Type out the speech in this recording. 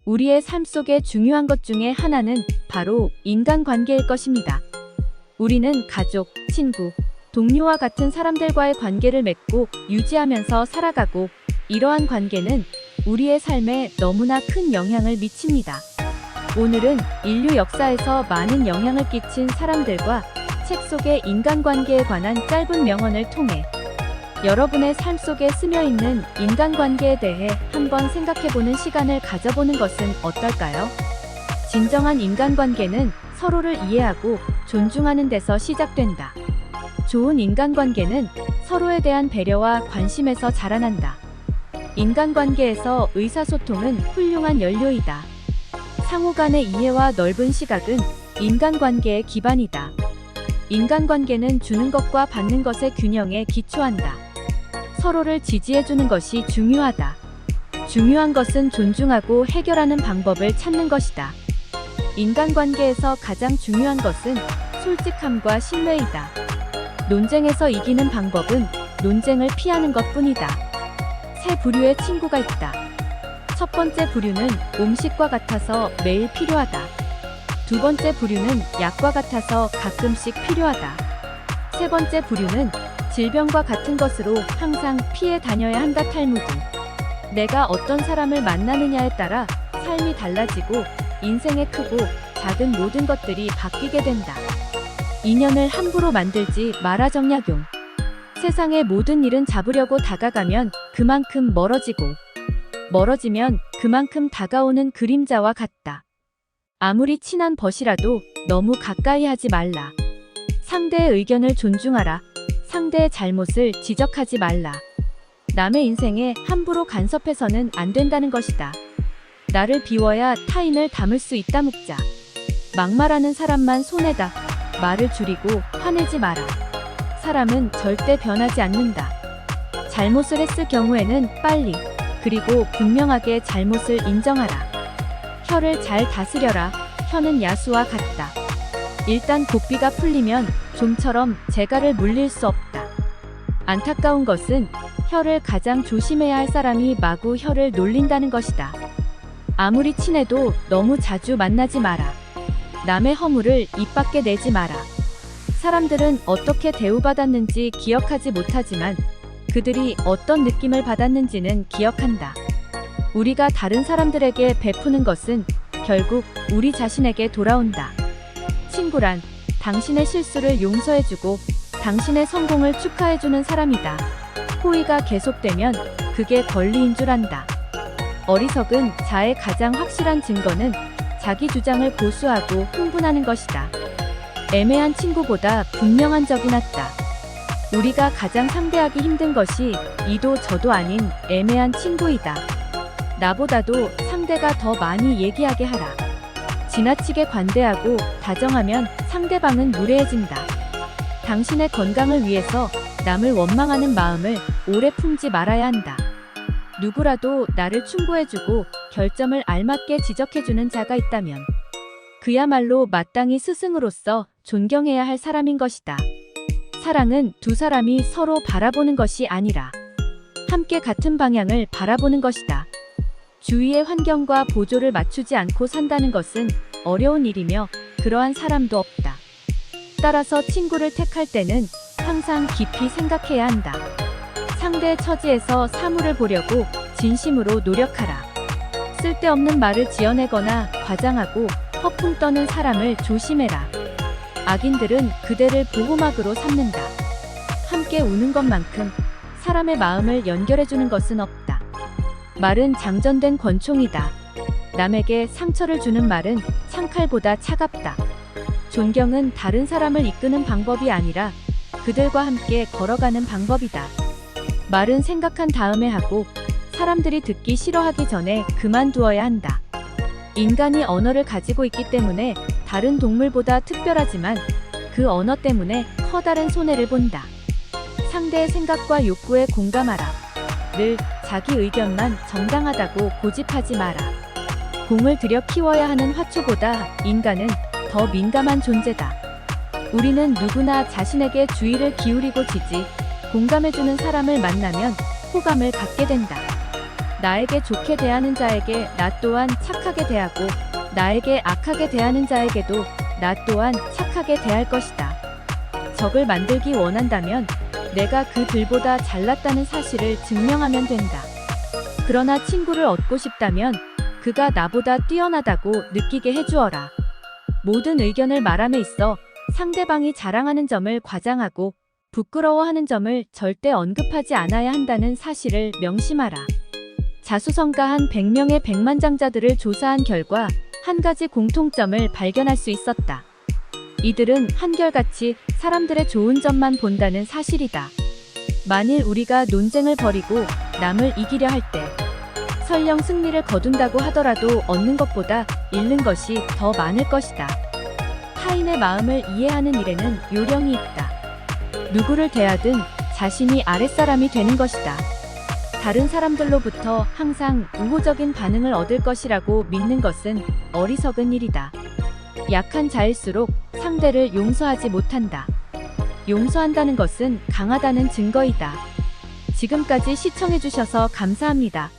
우리의 삶 속에 중요한 것 중에 하나는 바로 인간관계일 것입니다. 우리는 가족, 친구, 동료와 같은 사람들과의 관계를 맺고 유지하면서 살아가고, 이러한 관계는 우리의 삶에 너무나 큰 영향을 미칩니다. 오늘은 인류 역사에서 많은 영향을 끼친 사람들과 책 속의 인간관계에 관한 짧은 명언을 통해 여러분의 삶 속에 스며있는 인간관계에 대해 한번 생각해보는 시간을 가져보는 것은 어떨까요? 진정한 인간관계는 서로를 이해하고 존중하는 데서 시작된다. 좋은 인간관계는 서로에 대한 배려와 관심에서 자라난다. 인간관계에서 의사소통은 훌륭한 연료이다. 상호 간의 이해와 넓은 시각은 인간관계의 기반이다. 인간관계는 주는 것과 받는 것의 균형에 기초한다. 서로를 지지해주는 것이 중요하다. 중요한 것은 존중하고 해결하는 방법을 찾는 것이다. 인간관계에서 가장 중요한 것은 솔직함과 신뢰이다. 논쟁에서 이기는 방법은 논쟁을 피하는 것뿐이다. 세 부류의 친구가 있다. 첫 번째 부류는 음식과 같아서 매일 필요하다. 두 번째 부류는 약과 같아서 가끔씩 필요하다. 세 번째 부류는 질병과 같은 것으로 항상 피해 다녀야 한다. 탈무드. 내가 어떤 사람을 만나느냐에 따라 삶이 달라지고 인생의 크고 작은 모든 것들이 바뀌게 된다. 인연을 함부로 만들지 마라. 정약용. 세상의 모든 일은 잡으려고 다가가면 그만큼 멀어지고, 멀어지면 그만큼 다가오는 그림자와 같다. 아무리 친한 벗이라도 너무 가까이 하지 말라. 상대의 의견을 존중하라. 상대의 잘못을 지적하지 말라. 남의 인생에 함부로 간섭해서는 안 된다는 것이다. 나를 비워야 타인을 담을 수 있다. 묵자. 막말하는 사람만 손해다. 말을 줄이고 화내지 마라. 사람은 절대 변하지 않는다. 잘못을 했을 경우에는 빨리, 그리고 분명하게 잘못을 인정하라. 혀를 잘 다스려라. 혀는 야수와 같다. 일단 고삐가 풀리면 좀처럼 재갈을 물릴 수 없다. 안타까운 것은 혀를 가장 조심해야 할 사람이 마구 혀를 놀린다는 것이다. 아무리 친해도 너무 자주 만나지 마라. 남의 허물을 입 밖에 내지 마라. 사람들은 어떻게 대우받았는지 기억하지 못하지만 그들이 어떤 느낌을 받았는지는 기억한다. 우리가 다른 사람들에게 베푸는 것은 결국 우리 자신에게 돌아온다. 친구란 당신의 실수를 용서해주고 당신의 성공을 축하해주는 사람이다. 호의가 계속되면 그게 권리인 줄 안다. 어리석은 자의 가장 확실한 증거는 자기 주장을 고수하고 흥분하는 것이다. 애매한 친구보다 분명한 적이 낫다. 우리가 가장 상대하기 힘든 것이 이도 저도 아닌 애매한 친구이다. 나보다도 상대가 더 많이 얘기하게 하라. 지나치게 관대하고 다정하면 상대방은 무례해진다. 당신의 건강을 위해서 남을 원망하는 마음을 오래 품지 말아야 한다. 누구라도 나를 충고해주고 결점을 알맞게 지적해주는 자가 있다면 그야말로 마땅히 스승으로서 존경해야 할 사람인 것이다. 사랑은 두 사람이 서로 바라보는 것이 아니라 함께 같은 방향을 바라보는 것이다. 주위의 환경과 보조를 맞추지 않고 산다는 것은 어려운 일이며 그러한 사람도 없다. 따라서 친구를 택할 때는 항상 깊이 생각해야 한다. 상대의 처지에서 사물을 보려고 진심으로 노력하라. 쓸데없는 말을 지어내거나 과장하고 허풍 떠는 사람을 조심해라. 악인들은 그대를 보호막으로 삼는다. 함께 우는 것만큼 사람의 마음을 연결해주는 것은 없다. 말은 장전된 권총이다. 남에게 상처를 주는 말은 창칼보다 차갑다. 존경은 다른 사람을 이끄는 방법이 아니라 그들과 함께 걸어가는 방법이다. 말은 생각한 다음에 하고 사람들이 듣기 싫어하기 전에 그만두어야 한다. 인간이 언어를 가지고 있기 때문에 다른 동물보다 특별하지만 그 언어 때문에 커다란 손해를 본다. 상대의 생각과 욕구에 공감하라. 늘 자기 의견만 정당하다고 고집하지 마라. 공을 들여 키워야 하는 화초보다 인간은 더 민감한 존재다. 우리는 누구나 자신에게 주의를 기울이고 지지, 공감해주는 사람을 만나면 호감을 갖게 된다. 나에게 좋게 대하는 자에게 나 또한 착하게 대하고 나에게 악하게 대하는 자에게도 나 또한 착하게 대할 것이다. 적을 만들기 원한다면 내가 그들보다 잘났다는 사실을 증명하면 된다. 그러나 친구를 얻고 싶다면 그가 나보다 뛰어나다고 느끼게 해주어라. 모든 의견을 말함에 있어 상대방이 자랑하는 점을 과장하고 부끄러워하는 점을 절대 언급하지 않아야 한다는 사실을 명심하라. 자수성가한 100명의 백만장자들을 조사한 결과 한 가지 공통점을 발견할 수 있었다. 이들은 한결같이 사람들의 좋은 점만 본다는 사실이다. 만일 우리가 논쟁을 벌이고 남을 이기려 할 때 설령 승리를 거둔다고 하더라도 얻는 것보다 잃는 것이 더 많을 것이다. 타인의 마음을 이해하는 일에는 요령이 있다. 누구를 대하든 자신이 아랫사람이 되는 것이다. 다른 사람들로부터 항상 우호적인 반응을 얻을 것이라고 믿는 것은 어리석은 일이다. 약한 자일수록 상대를 용서하지 못한다. 용서한다는 것은 강하다는 증거이다. 지금까지 시청해주셔서 감사합니다.